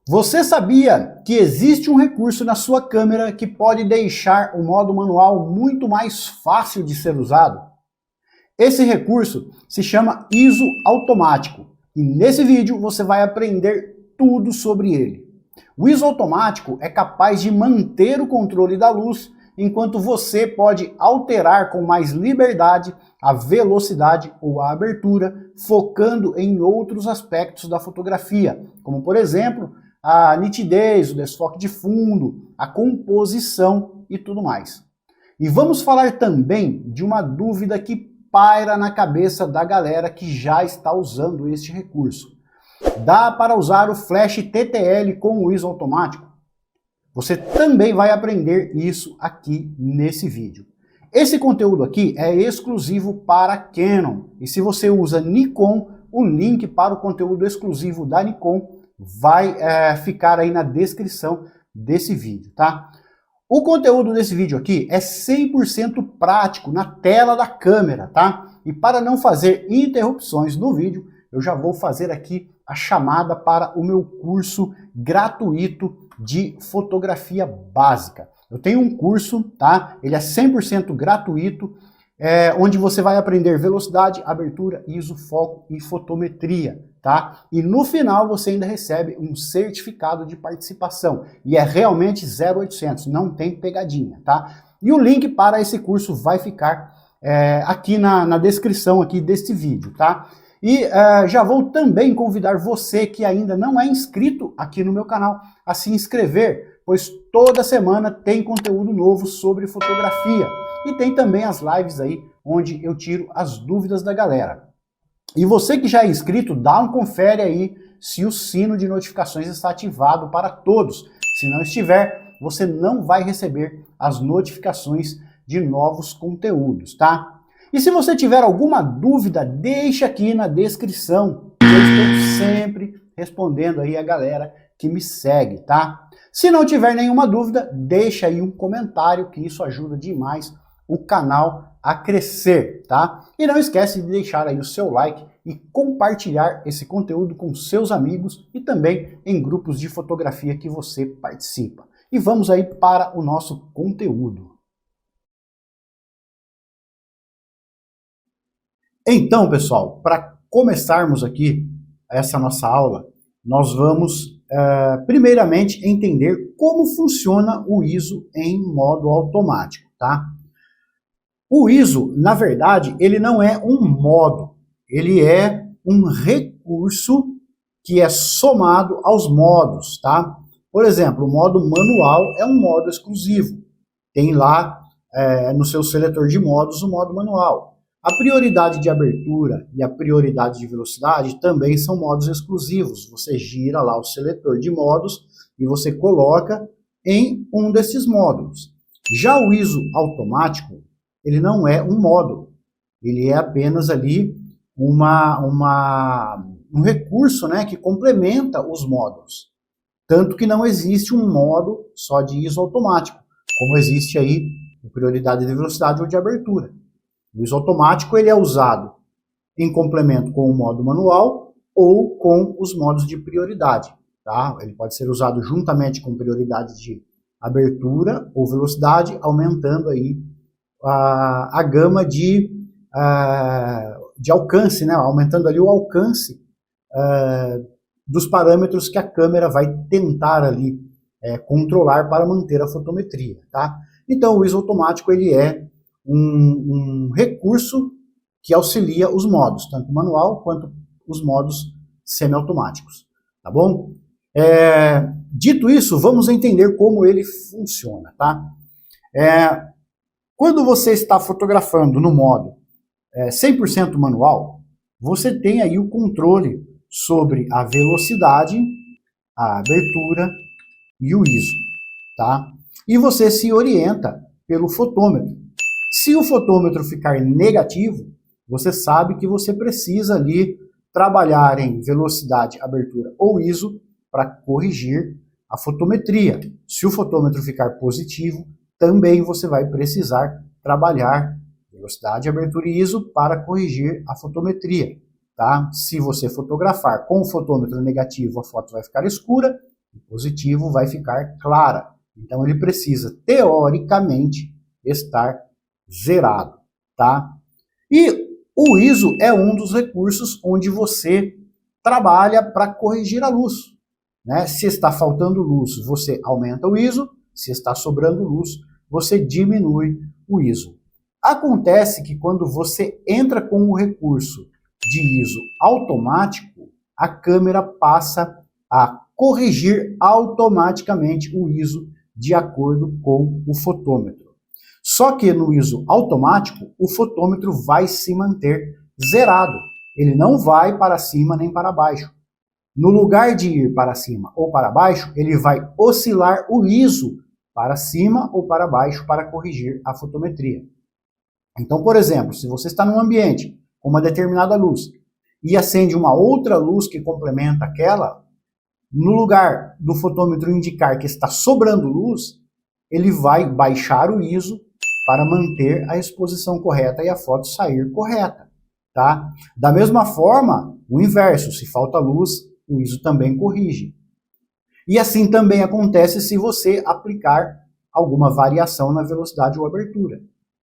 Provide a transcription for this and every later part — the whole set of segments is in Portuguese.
Você sabia que existe um recurso na sua câmera que pode deixar o modo manual muito mais fácil de ser usado? Esse recurso se chama ISO automático e nesse vídeo você vai aprender tudo sobre ele. O ISO automático é capaz de manter o controle da luz enquanto você pode alterar com mais liberdade a velocidade ou a abertura, focando em outros aspectos da fotografia, como por exemplo, a nitidez, o desfoque de fundo, a composição e tudo mais. E vamos falar também de uma dúvida que paira na cabeça da galera que já está usando este recurso. Dá para usar o flash TTL com o ISO automático? Você também vai aprender isso aqui nesse vídeo. Esse conteúdo aqui é exclusivo para Canon. E se você usa Nikon, o link para o conteúdo exclusivo da Nikon vai ficar aí na descrição desse vídeo, tá? O conteúdo desse vídeo aqui é 100% prático na tela da câmera, tá? E para não fazer interrupções no vídeo, eu já vou fazer aqui a chamada para o meu curso gratuito de fotografia básica. Eu tenho um curso, tá? Ele é 100% gratuito, onde você vai aprender velocidade, abertura, ISO, foco e fotometria, tá? E no final você ainda recebe um certificado de participação. E é realmente 0800, não tem pegadinha, tá? E o link para esse curso vai ficar aqui na descrição aqui deste vídeo, tá? E já vou também convidar você que ainda não é inscrito aqui no meu canal a se inscrever, pois toda semana tem conteúdo novo sobre fotografia. E tem também as lives aí, onde eu tiro as dúvidas da galera. E você que já é inscrito, dá um confere aí se o sino de notificações está ativado para todos. Se não estiver, você não vai receber as notificações de novos conteúdos, tá? E se você tiver alguma dúvida, deixa aqui na descrição. Eu estou sempre respondendo aí a galera que me segue, tá? Se não tiver nenhuma dúvida, deixa aí um comentário, que isso ajuda demais o canal a crescer, tá? E não esquece de deixar aí o seu like e compartilhar esse conteúdo com seus amigos e também em grupos de fotografia que você participa. E vamos aí para o nosso conteúdo. Então, pessoal, para começarmos aqui essa nossa aula, nós vamos primeiramente entender como funciona o ISO em modo automático, tá? O ISO, na verdade, ele não é um modo, ele é um recurso que é somado aos modos, tá? Por exemplo, o modo manual é um modo exclusivo. Tem lá no seu seletor de modos o modo manual. A prioridade de abertura e a prioridade de velocidade também são modos exclusivos. Você gira lá o seletor de modos e você coloca em um desses módulos. Já o ISO automático, ele não é um modo, ele é apenas ali um recurso, né, que complementa os módulos. Tanto que não existe um modo só de ISO automático, como existe aí a prioridade de velocidade ou de abertura. O ISO automático ele é usado em complemento com o modo manual ou com os modos de prioridade, tá? Ele pode ser usado juntamente com prioridade de abertura ou velocidade, aumentando aí a gama de alcance, né? Aumentando ali o alcance dos parâmetros que a câmera vai tentar ali controlar para manter a fotometria, tá? Então o ISO automático ele é um recurso que auxilia os modos, tanto manual quanto os modos semiautomáticos, tá bom? Dito isso, vamos entender como ele funciona, tá? Quando você está fotografando no modo 100% manual, você tem aí o controle sobre a velocidade, a abertura e o ISO, tá? E você se orienta pelo fotômetro. Se o fotômetro ficar negativo, você sabe que você precisa ali trabalhar em velocidade, abertura ou ISO para corrigir a fotometria. Se o fotômetro ficar positivo, também você vai precisar trabalhar velocidade, abertura e ISO para corrigir a fotometria, tá? Se você fotografar com o fotômetro negativo, a foto vai ficar escura, O positivo vai ficar clara. Então ele precisa, teoricamente, estar zerado, tá? E o ISO é um dos recursos onde você trabalha para corrigir a luz, né? Se está faltando luz, você aumenta o ISO. Se está sobrando luz, você diminui o ISO. Acontece que quando você entra com o recurso de ISO automático, a câmera passa a corrigir automaticamente o ISO de acordo com o fotômetro. Só que no ISO automático, o fotômetro vai se manter zerado. Ele não vai para cima nem para baixo. No lugar de ir para cima ou para baixo, ele vai oscilar o ISO para cima ou para baixo para corrigir a fotometria. Então, por exemplo, se você está num ambiente com uma determinada luz e acende uma outra luz que complementa aquela, no lugar do fotômetro indicar que está sobrando luz, ele vai baixar o ISO para manter a exposição correta e a foto sair correta, tá? Da mesma forma, o inverso, se falta luz, o ISO também corrige. E assim também acontece se você aplicar alguma variação na velocidade ou abertura.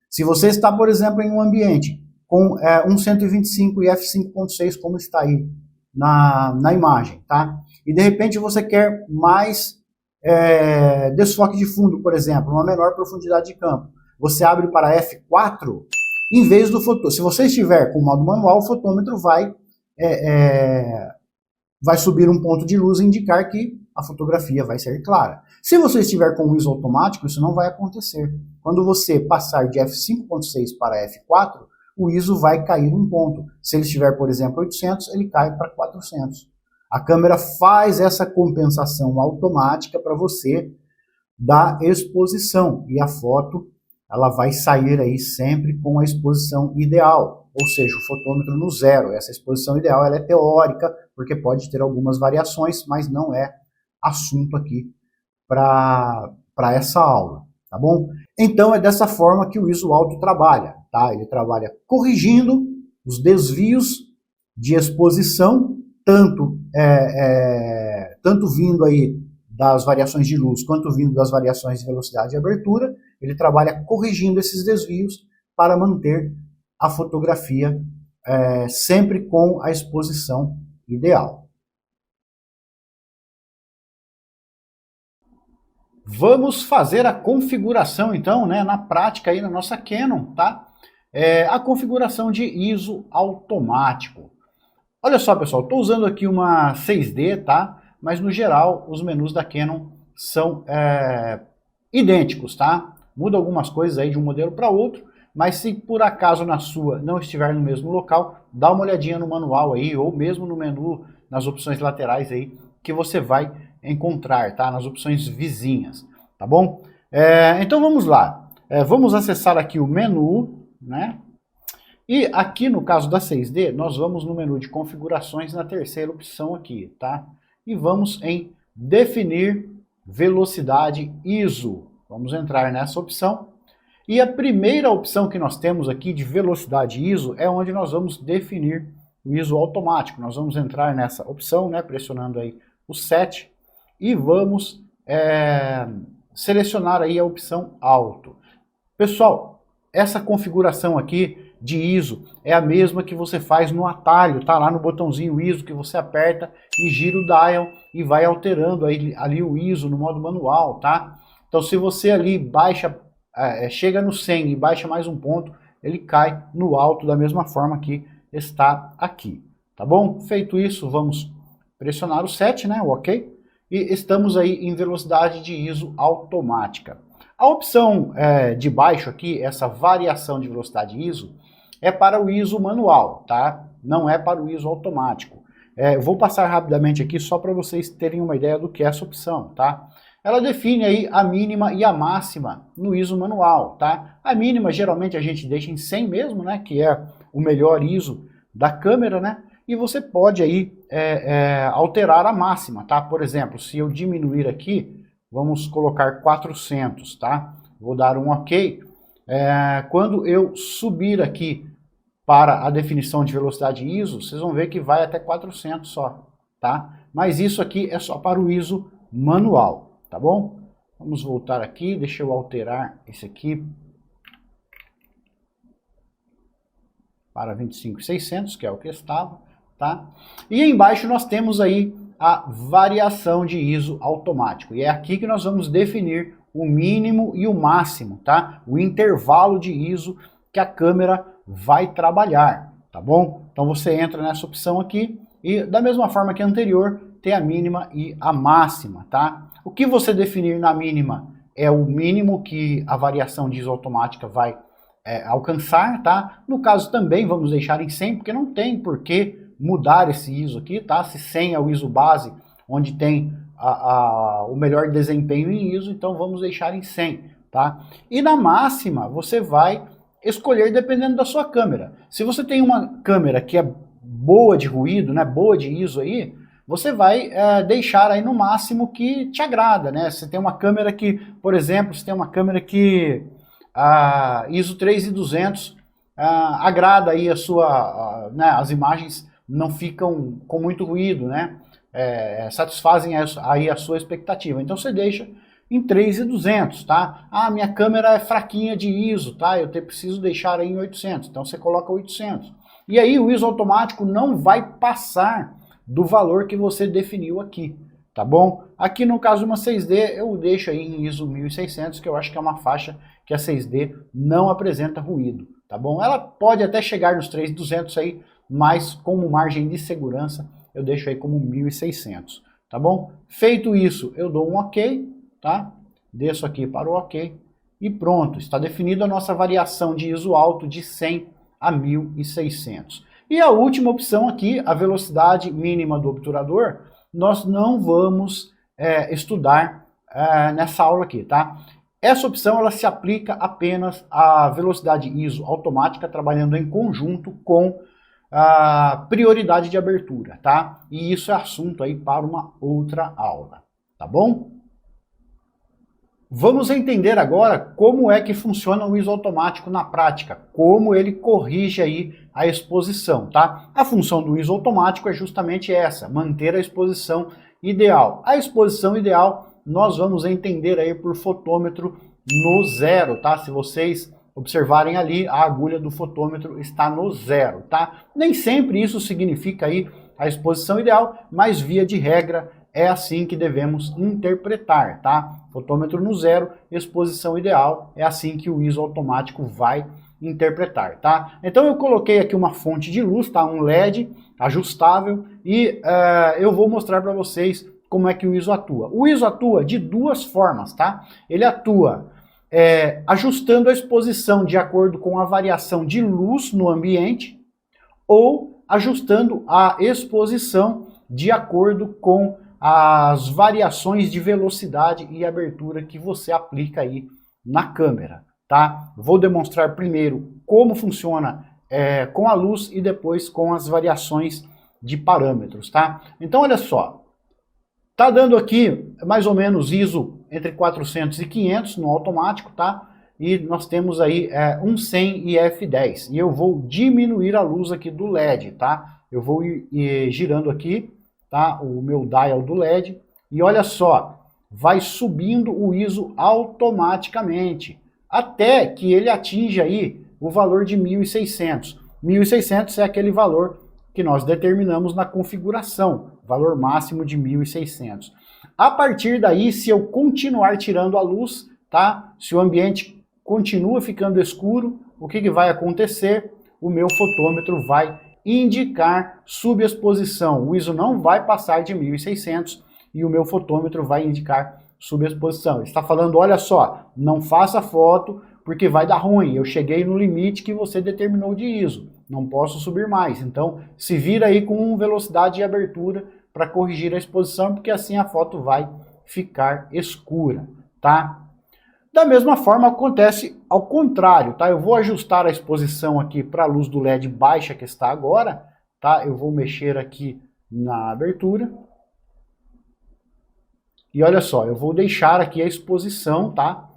Se você está, por exemplo, em um ambiente com um 125 e f5.6, como está aí na imagem, tá? E de repente você quer mais desfoque de fundo, por exemplo, uma menor profundidade de campo. Você abre para F4, em vez do fotômetro. Se você estiver com o modo manual, o fotômetro vai subir um ponto de luz e indicar que a fotografia vai ser clara. Se você estiver com o ISO automático, isso não vai acontecer. Quando você passar de f5.6 para f4, o ISO vai cair um ponto. Se ele estiver, por exemplo, 800, ele cai para 400. A câmera faz essa compensação automática para você da exposição. E a foto, ela vai sair aí sempre com a exposição ideal. Ou seja, o fotômetro no zero. Essa exposição ideal ela é teórica, porque pode ter algumas variações, mas não é assunto aqui para essa aula, tá bom? Então é dessa forma que o ISO Auto trabalha, tá? Ele trabalha corrigindo os desvios de exposição, tanto vindo aí das variações de luz, quanto vindo das variações de velocidade e abertura. Ele trabalha corrigindo esses desvios para manter a fotografia sempre com a exposição ideal. Vamos fazer a configuração, então, né, na prática aí na nossa Canon, tá? A configuração de ISO automático. Olha só, pessoal, estou usando aqui uma 6D, tá? Mas no geral os menus da Canon são idênticos, tá? Muda algumas coisas aí de um modelo para outro, mas se por acaso na sua não estiver no mesmo local, dá uma olhadinha no manual aí, ou mesmo no menu, nas opções laterais aí, que você vai encontrar, tá? Nas opções vizinhas, tá bom? Então vamos lá. Vamos acessar aqui o menu, né? E aqui no caso da 6D, nós vamos no menu de configurações na terceira opção aqui, tá? E vamos em definir velocidade ISO. Vamos entrar nessa opção. E a primeira opção que nós temos aqui de velocidade ISO é onde nós vamos definir o ISO automático. Nós vamos entrar nessa opção, né, pressionando aí o 7 e vamos selecionar aí a opção Auto. Pessoal, essa configuração aqui de ISO é a mesma que você faz no atalho, tá lá no botãozinho ISO que você aperta e gira o dial e vai alterando aí, ali o ISO no modo manual, tá? Então se você ali baixa, chega no 100 e baixa mais um ponto, ele cai no alto da mesma forma que está aqui, tá bom? Feito isso, vamos pressionar o 7, né, o OK, e estamos aí em velocidade de ISO automática. A opção de baixo aqui, essa variação de velocidade ISO, é para o ISO manual, tá? Não é para o ISO automático. Eu vou passar rapidamente aqui só para vocês terem uma ideia do que é essa opção, tá? Ela define aí a mínima e a máxima no ISO manual, tá? A mínima geralmente a gente deixa em 100 mesmo, né? Que é o melhor ISO da câmera, né? E você pode aí alterar a máxima, tá? Por exemplo, se eu diminuir aqui, vamos colocar 400, tá? Vou dar um OK. Quando eu subir aqui para a definição de velocidade ISO, vocês vão ver que vai até 400 só, tá? Mas isso aqui é só para o ISO manual, tá bom? Vamos voltar aqui, deixa eu alterar esse aqui para 25.600, que é o que estava, tá? E embaixo nós temos aí a variação de ISO automático, e é aqui que nós vamos definir o mínimo e o máximo, tá? O intervalo de ISO que a câmera vai trabalhar, tá bom? Então você entra nessa opção aqui e da mesma forma que a anterior, tem a mínima e a máxima, tá? O que você definir na mínima é o mínimo que a variação de ISO automática vai alcançar, tá? No caso também vamos deixar em 100, porque não tem por que mudar esse ISO aqui, tá? Se 100 é o ISO base, onde tem o melhor desempenho em ISO, então vamos deixar em 100, tá? E na máxima você vai escolher dependendo da sua câmera. Se você tem uma câmera que é boa de ruído, né, boa de ISO aí, você vai deixar aí no máximo que te agrada, né? Você tem uma câmera que, por exemplo, você tem uma câmera que ISO 3200 agrada aí a sua, né, as imagens não ficam com muito ruído, né? Satisfazem aí a sua expectativa. Então você deixa em 3200, tá? Minha câmera é fraquinha de ISO, tá? Eu preciso deixar aí em 800, então você coloca 800. E aí o ISO automático não vai passar do valor que você definiu aqui, tá bom? Aqui no caso de uma 6D, eu deixo aí em ISO 1600, que eu acho que é uma faixa que a 6D não apresenta ruído, tá bom? Ela pode até chegar nos 3200 aí, mas como margem de segurança, eu deixo aí como 1600, tá bom? Feito isso, eu dou um OK, tá? Desço aqui para o OK e pronto, está definida a nossa variação de ISO alto de 100 a 1600. E a última opção aqui, a velocidade mínima do obturador, nós não vamos estudar nessa aula aqui, tá? Essa opção ela se aplica apenas à velocidade ISO automática, trabalhando em conjunto com a prioridade de abertura, tá? E isso é assunto aí para uma outra aula, tá bom? Vamos entender agora como é que funciona o ISO automático na prática, como ele corrige aí a exposição, tá? A função do ISO automático é justamente essa, manter a exposição ideal. A exposição ideal nós vamos entender aí por fotômetro no zero, tá? Se vocês observarem ali, a agulha do fotômetro está no zero, tá? Nem sempre isso significa aí a exposição ideal, mas via de regra é assim que devemos interpretar, tá? Fotômetro no zero, exposição ideal, é assim que o ISO automático vai interpretar, tá? Então eu coloquei aqui uma fonte de luz, tá? Um LED ajustável e eu vou mostrar para vocês como é que o ISO atua. O ISO atua de duas formas, tá? Ele atua ajustando a exposição de acordo com a variação de luz no ambiente ou ajustando a exposição de acordo com as variações de velocidade e abertura que você aplica aí na câmera, tá? Vou demonstrar primeiro como funciona com a luz e depois com as variações de parâmetros, tá? Então olha só, tá dando aqui mais ou menos ISO entre 400 e 500 no automático, tá? E nós temos aí um 100 e F10, e eu vou diminuir a luz aqui do LED, tá? Eu vou ir girando aqui, tá? O meu dial do LED, e olha só, vai subindo o ISO automaticamente, até que ele atinja aí o valor de 1600. 1600 é aquele valor que nós determinamos na configuração, valor máximo de 1600. A partir daí, se eu continuar tirando a luz, tá? Se o ambiente continua ficando escuro, o que vai acontecer? O meu fotômetro vai indicar subexposição. O ISO não vai passar de 1600 e o meu fotômetro vai indicar subexposição. Ele está falando, olha só, não faça foto porque vai dar ruim. Eu cheguei no limite que você determinou de ISO. Não posso subir mais. Então, se vira aí com velocidade de abertura para corrigir a exposição, porque assim a foto vai ficar escura, tá? Da mesma forma acontece ao contrário, tá? Eu vou ajustar a exposição aqui para a luz do LED baixa que está agora, tá? Eu vou mexer aqui na abertura. E olha só, eu vou deixar aqui a exposição, tá?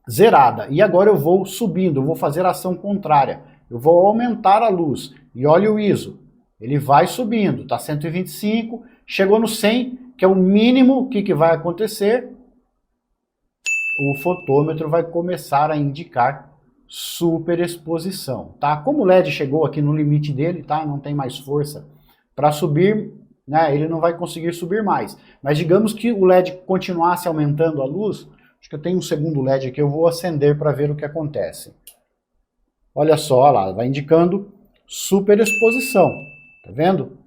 Zerada. E agora eu vou subindo, eu vou fazer a ação contrária. Eu vou aumentar a luz. E olha o ISO. Ele vai subindo, tá 125, Chegou no 100, que é o mínimo, o que vai acontecer? O fotômetro vai começar a indicar superexposição, tá? Como o LED chegou aqui no limite dele, tá? Não tem mais força para subir, né? Ele não vai conseguir subir mais. Mas digamos que o LED continuasse aumentando a luz, acho que eu tenho um segundo LED aqui, eu vou acender para ver o que acontece. Olha só, olha lá, vai indicando superexposição, tá vendo?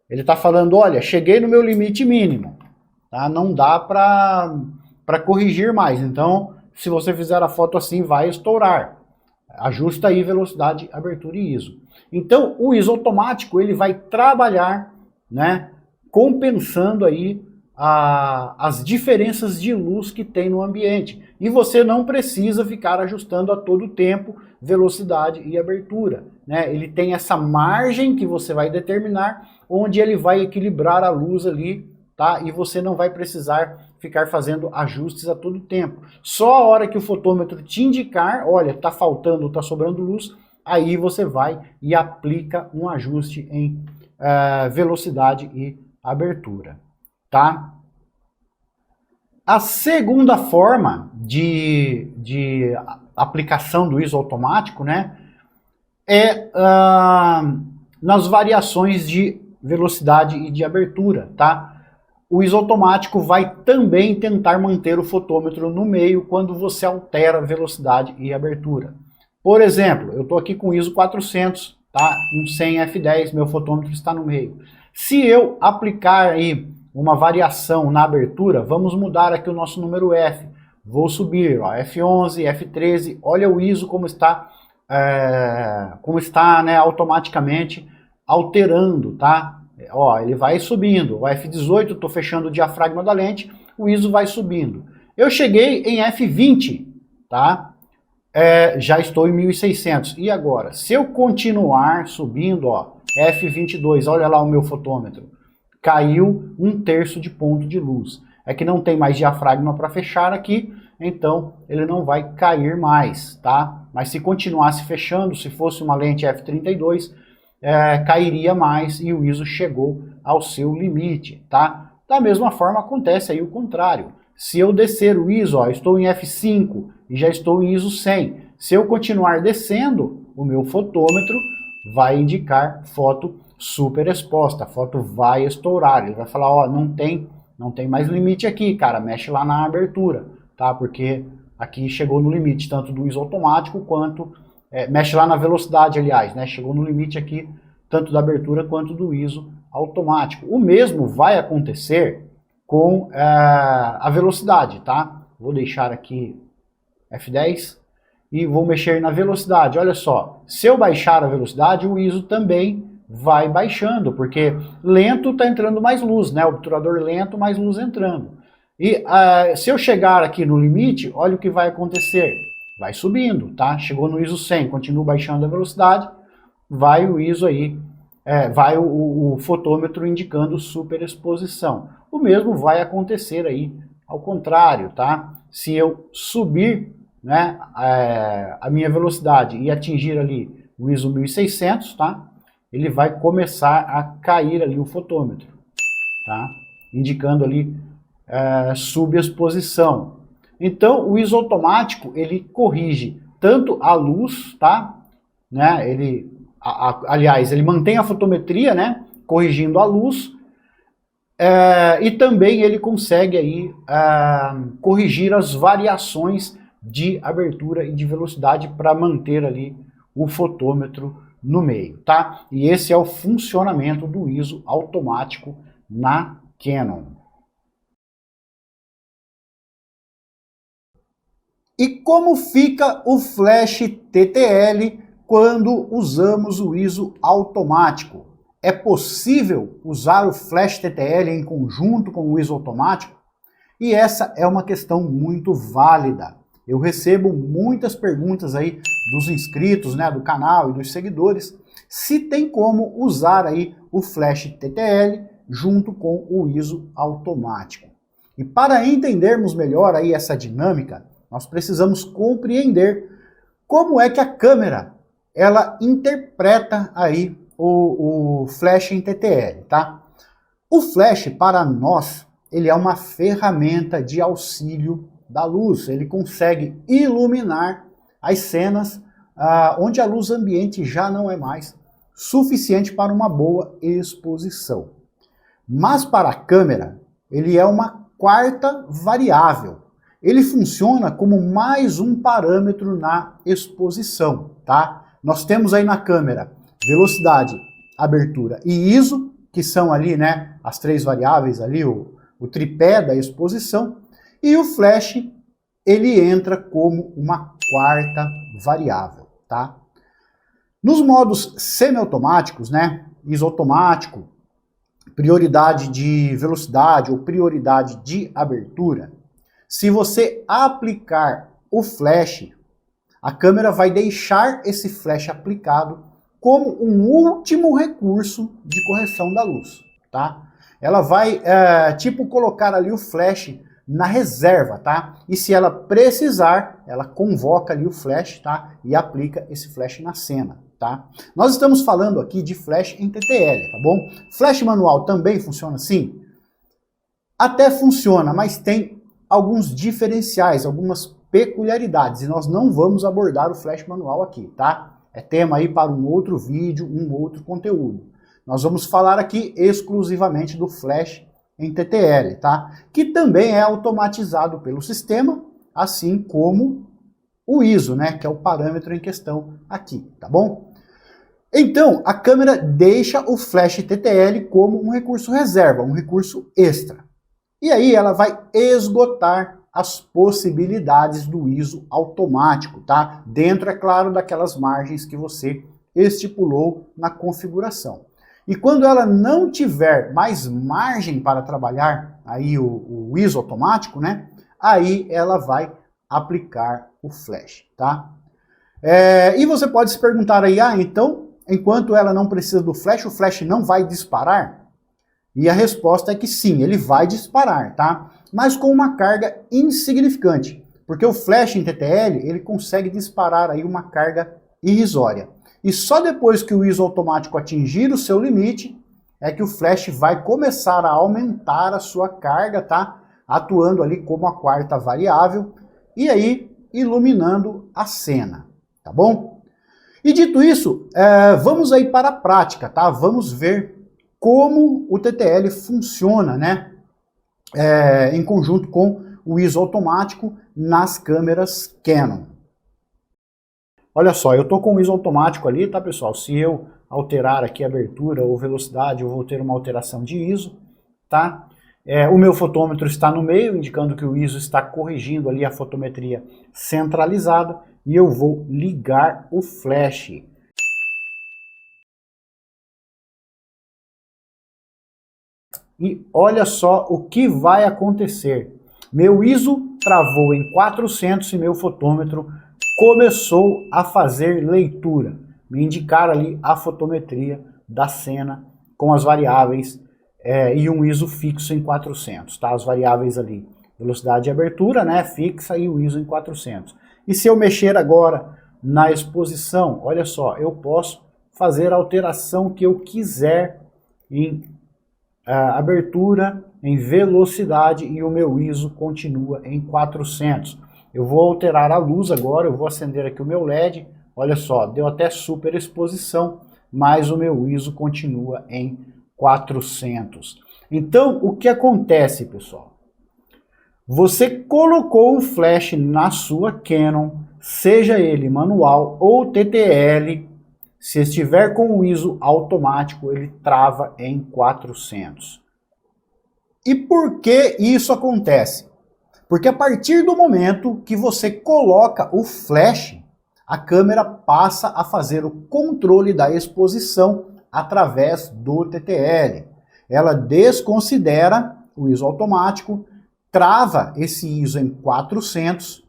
Ele está falando, olha, cheguei no meu limite mínimo, tá? Não dá para corrigir mais, então se você fizer a foto assim, vai estourar. Ajusta aí velocidade, abertura e ISO. Então, o ISO automático, ele vai trabalhar, né, compensando aí as diferenças de luz que tem no ambiente. E você não precisa ficar ajustando a todo tempo velocidade e abertura, né? Ele tem essa margem que você vai determinar, onde ele vai equilibrar a luz ali, tá? E você não vai precisar ficar fazendo ajustes a todo tempo. Só a hora que o fotômetro te indicar, olha, tá faltando, tá sobrando luz, aí você vai e aplica um ajuste em velocidade e abertura, tá? A segunda forma de aplicação do ISO automático, né, é nas variações de velocidade e de abertura, tá? O ISO automático vai também tentar manter o fotômetro no meio quando você altera a velocidade e abertura. Por exemplo, eu estou aqui com o ISO 400, tá? Um 100 f10, meu fotômetro está no meio. Se eu aplicar aí uma variação na abertura, vamos mudar aqui o nosso número F. Vou subir, ó, F11, F13, olha o ISO como está, né, automaticamente alterando, tá? Ó, ele vai subindo, o F18, estou fechando o diafragma da lente, o ISO vai subindo. Eu cheguei em F20, tá? Já estou em 1600. E agora? Se eu continuar subindo, ó, F22, olha lá o meu fotômetro, caiu 1/3 de ponto de luz. É que não tem mais diafragma para fechar aqui, então ele não vai cair mais, tá? Mas se continuasse fechando, se fosse uma lente F32, cairia mais e o ISO chegou ao seu limite, tá? Da mesma forma acontece aí o contrário. Se eu descer o ISO, ó, estou em F5 e já estou em ISO 100. Se eu continuar descendo, o meu fotômetro vai indicar foto super exposta, a foto vai estourar. Ele vai falar, ó, não tem mais limite aqui, cara, mexe lá na abertura, tá? Porque aqui chegou no limite, tanto do ISO automático quanto mexe lá na velocidade, aliás, né? Chegou no limite aqui, tanto da abertura quanto do ISO automático. O mesmo vai acontecer com a velocidade, tá? Vou deixar aqui F10 e vou mexer na velocidade. Olha só, se eu baixar a velocidade, o ISO também vai baixando, porque lento está entrando mais luz, né? Obturador lento, mais luz entrando. E se eu chegar aqui no limite, olha o que vai acontecer. Vai subindo, tá? Chegou no ISO 100, continua baixando a velocidade, vai o ISO aí, vai o fotômetro indicando superexposição. O mesmo vai acontecer aí ao contrário, tá? Se eu subir, né, a minha velocidade e atingir ali o ISO 1600, tá? Ele vai começar a cair ali o fotômetro, tá? Indicando ali subexposição. Então, o ISO automático, ele corrige tanto a luz, tá? Né? Aliás, ele mantém a fotometria, né? Corrigindo a luz, e também ele consegue aí corrigir as variações de abertura e de velocidade para manter ali o fotômetro no meio, tá? E esse é o funcionamento do ISO automático na Canon. E como fica o flash TTL quando usamos o ISO automático? É possível usar o flash TTL em conjunto com o ISO automático? E essa é uma questão muito válida. Eu recebo muitas perguntas aí dos inscritos, né, do canal e dos seguidores, se tem como usar aí o flash TTL junto com o ISO automático. E para entendermos melhor aí essa dinâmica, nós precisamos compreender como é que a câmera ela interpreta aí o flash em TTL, tá? O flash, para nós, ele é uma ferramenta de auxílio da luz. Ele consegue iluminar as cenas onde a luz ambiente já não é mais suficiente para uma boa exposição. Mas para a câmera, ele é uma quarta variável. Ele funciona como mais um parâmetro na exposição, tá? Nós temos aí na câmera velocidade, abertura e ISO, que são ali, né, as três variáveis ali, o tripé da exposição, e o flash, ele entra como uma quarta variável, tá? Nos modos semiautomáticos, né, ISO automático, prioridade de velocidade ou prioridade de abertura, se você aplicar o flash, a câmera vai deixar esse flash aplicado como um último recurso de correção da luz, tá? Ela vai, tipo, colocar ali o flash na reserva, tá? E se ela precisar, ela convoca ali o flash, tá? E aplica esse flash na cena, tá? Nós estamos falando aqui de flash em TTL, tá bom? Flash manual também funciona assim? Até funciona, mas tem alguns diferenciais, algumas peculiaridades, e nós não vamos abordar o flash manual aqui, tá? É tema aí para um outro vídeo, um outro conteúdo. Nós vamos falar aqui exclusivamente do flash em TTL, tá? Que também é automatizado pelo sistema, assim como o ISO, né? Que é o parâmetro em questão aqui, tá bom? Então, a câmera deixa o flash TTL como um recurso reserva, um recurso extra. E aí ela vai esgotar as possibilidades do ISO automático, tá? Dentro, é claro, daquelas margens que você estipulou na configuração. E quando ela não tiver mais margem para trabalhar aí o ISO automático, né? Aí ela vai aplicar o flash, tá? E você pode se perguntar aí, então, enquanto ela não precisa do flash, o flash não vai disparar? E a resposta é que sim, ele vai disparar, tá? Mas com uma carga insignificante, porque o flash em TTL, ele consegue disparar aí uma carga irrisória. E só depois que o ISO automático atingir o seu limite, é que o flash vai começar a aumentar a sua carga, tá? Atuando ali como a quarta variável, e aí iluminando a cena, tá bom? E dito isso, vamos aí para a prática, tá? Vamos ver como o TTL funciona, né? Em conjunto com o ISO automático nas câmeras Canon. Olha só, eu estou com o ISO automático ali, tá, pessoal? Se eu alterar aqui a abertura ou velocidade, eu vou ter uma alteração de ISO, tá? O meu fotômetro está no meio, indicando que o ISO está corrigindo ali a fotometria centralizada, e eu vou ligar o flash. E olha só o que vai acontecer. Meu ISO travou em 400 e meu fotômetro começou a fazer leitura, me indicar ali a fotometria da cena com as variáveis e um ISO fixo em 400, tá? As variáveis ali, velocidade de abertura, né, fixa, e o ISO em 400. E se eu mexer agora na exposição, olha só, eu posso fazer a alteração que eu quiser em abertura, em velocidade, e o meu ISO continua em 400. Eu vou alterar a luz agora, eu vou acender aqui o meu LED, olha só, deu até super exposição, mas o meu ISO continua em 400. Então, o que acontece, pessoal? Você colocou o flash na sua Canon, seja ele manual ou TTL, se estiver com o ISO automático, ele trava em 400. E por que isso acontece? Porque a partir do momento que você coloca o flash, a câmera passa a fazer o controle da exposição através do TTL. Ela desconsidera o ISO automático, trava esse ISO em 400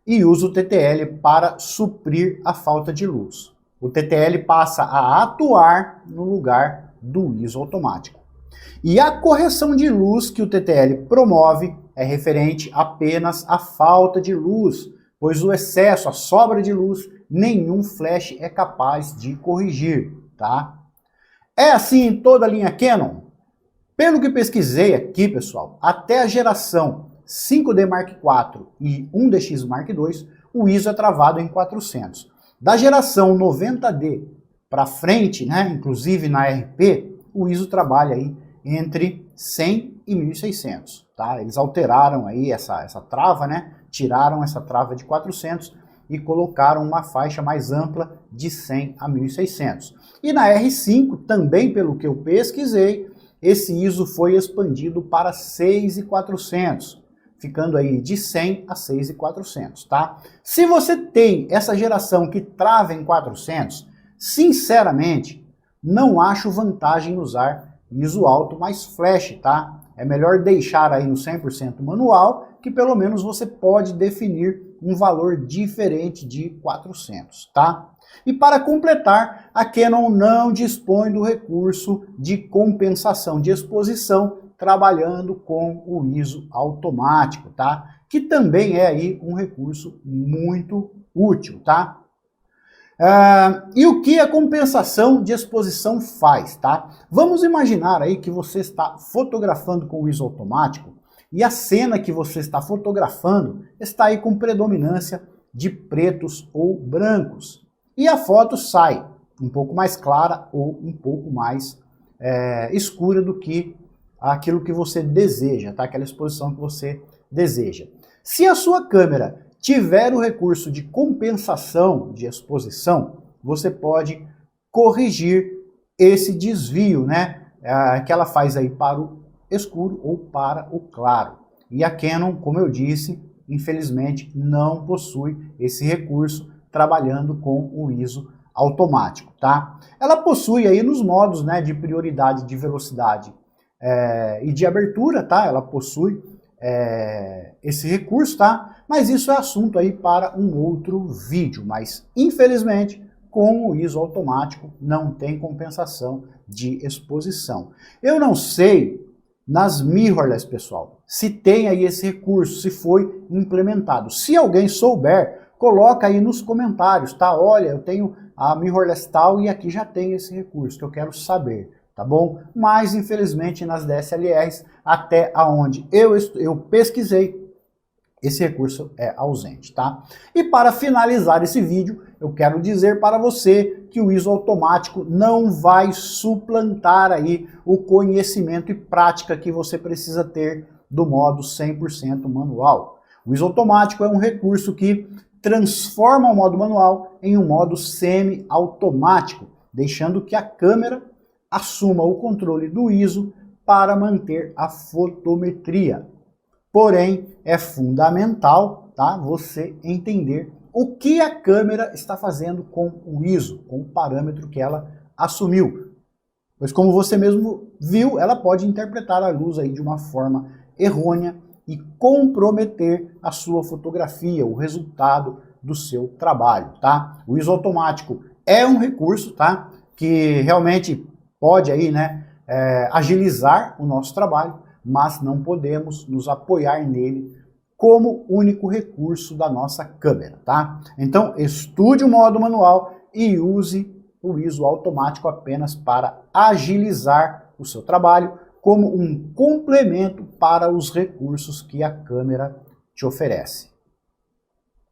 e usa o TTL para suprir a falta de luz. O TTL passa a atuar no lugar do ISO automático. E a correção de luz que o TTL promove é referente apenas à falta de luz, pois o excesso, a sobra de luz, nenhum flash é capaz de corrigir, tá? É assim em toda a linha Canon? Pelo que pesquisei aqui, pessoal, até a geração 5D Mark IV e 1DX Mark II, o ISO é travado em 400. Da geração 90D para frente, né, inclusive na RP, o ISO trabalha aí entre 100 e 1600. Tá? Eles alteraram aí essa trava, né, tiraram essa trava de 400 e colocaram uma faixa mais ampla de 100 a 1600. E na R5, também pelo que eu pesquisei, esse ISO foi expandido para 6.400, ficando aí de 100 a 6.400, tá? Se você tem essa geração que trava em 400, sinceramente, não acho vantagem usar ISO alto mais flash, tá? É melhor deixar aí no 100% manual, que pelo menos você pode definir um valor diferente de 400, tá? E para completar, a Canon não dispõe do recurso de compensação de exposição trabalhando com o ISO automático, tá? Que também é aí um recurso muito útil, tá? E o que a compensação de exposição faz, tá? Vamos imaginar aí que você está fotografando com o ISO automático e a cena que você está fotografando está aí com predominância de pretos ou brancos. E a foto sai um pouco mais clara ou um pouco mais escura do que aquilo que você deseja, tá? Aquela exposição que você deseja. Se a sua câmera tiver o recurso de compensação de exposição, você pode corrigir esse desvio, né? Que ela faz aí para o escuro ou para o claro. E a Canon, como eu disse, infelizmente não possui esse recurso trabalhando com o ISO automático, tá? Ela possui aí nos modos, né, de prioridade de velocidade e de abertura, tá? Ela possui esse recurso, tá? Mas isso é assunto aí para um outro vídeo, mas infelizmente com o ISO automático não tem compensação de exposição. Eu não sei nas mirrorless, pessoal, se tem aí esse recurso, se foi implementado. Se alguém souber, coloca aí nos comentários, tá? Olha, eu tenho a mirrorless tal e aqui já tem esse recurso que eu quero saber, tá bom? Mas infelizmente nas DSLRs, até aonde eu pesquisei, esse recurso é ausente, tá? E para finalizar esse vídeo, eu quero dizer para você que o ISO automático não vai suplantar aí o conhecimento e prática que você precisa ter do modo 100% manual. O ISO automático é um recurso que transforma o modo manual em um modo semi-automático, deixando que a câmera assuma o controle do ISO para manter a fotometria. Porém, é fundamental, tá, você entender o que a câmera está fazendo com o ISO, com o parâmetro que ela assumiu. Pois como você mesmo viu, ela pode interpretar a luz aí de uma forma errônea e comprometer a sua fotografia, o resultado do seu trabalho, tá? O ISO automático é um recurso, tá, que realmente pode aí, né, agilizar o nosso trabalho, mas não podemos nos apoiar nele como único recurso da nossa câmera, tá? Então, estude o modo manual e use o ISO automático apenas para agilizar o seu trabalho, como um complemento para os recursos que a câmera te oferece.